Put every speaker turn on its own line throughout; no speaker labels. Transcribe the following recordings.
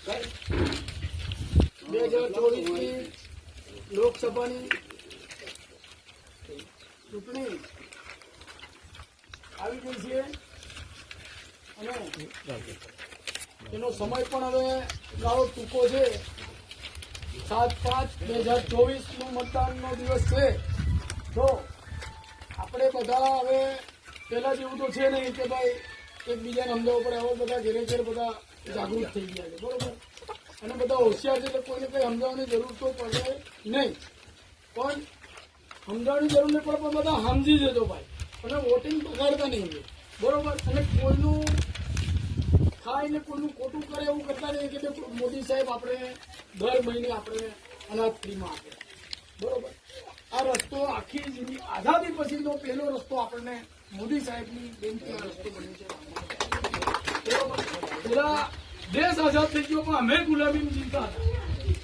2024ની લોકસભાની ચૂંટણી આવી ગઈ છે અને એનો સમય પણ હવે ગાળો ટૂંકો છે. 7/5/2024 મતદાનનો દિવસ છે. તો આપણે બધા હવે પહેલા જેવું તો છે નહીં કે ભાઈ એકબીજાને સમજાવવું પડે. હવે બધા ઘેરે ઘેર બધા જાગૃત થઈ ગયા છે, બરોબર, અને બધા હોશિયાર છે, એટલે કોઈને કંઈ સમજાવવાની જરૂર તો પડે નહીં. પણ સમજાવવાની જરૂર નહીં પડે, પણ બધા સમજી જજો ભાઈ, અને વોટિંગ બગાડતા નહીં, બરોબર. અને કોઈનું ખાઈને કોઈનું ખોટું કરે એવું કરતા નહીં કે મોદી સાહેબ આપણે દર મહિને આપણે અનાજ ફ્રીમાં આપે, બરોબર. આ રસ્તો આખી જિંદગી આઝાદી પછીનો પહેલો રસ્તો આપણને મોદી સાહેબની બેનથી આ રસ્તો બન્યો છે, બરોબર. પેલા દેશ આઝાદ થઈ ગયો પણ અમે ગુલામીમાં જીવતા હતા,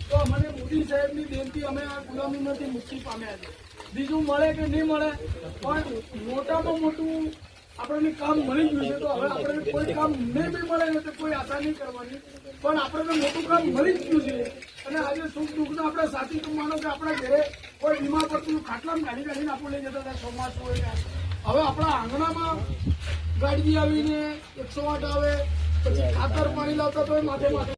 તો અમને મોદી સાહેબની દેનથી અમે આ ગુલામીમાંથી મુક્તિ પામ્યા છે. બીજું મળે કે નહીં મળે, પણ મોટામાં મોટું આપણને કામ મળી ગયું છે. તો હવે આપણને કોઈ કામ નહીં બી મળે ને તો કોઈ આશા નહીં કરવાની, પણ આપણને મોટું કામ મળી જ ગયું છે. અને આજે સુખ દુઃખનો આપણે સાથી તો માનો કે આપણા ઘરે કોઈ બીમાર પડતું ખાટલામાં ગાડી કાઢીને આપણે લઈ જતા હતા ચોમાસું હોય. હવે આપણા આંગણામાં ગાડી આવીને 108 આવે, પછી ખાતર પાણી લાવતા તો માથે માથે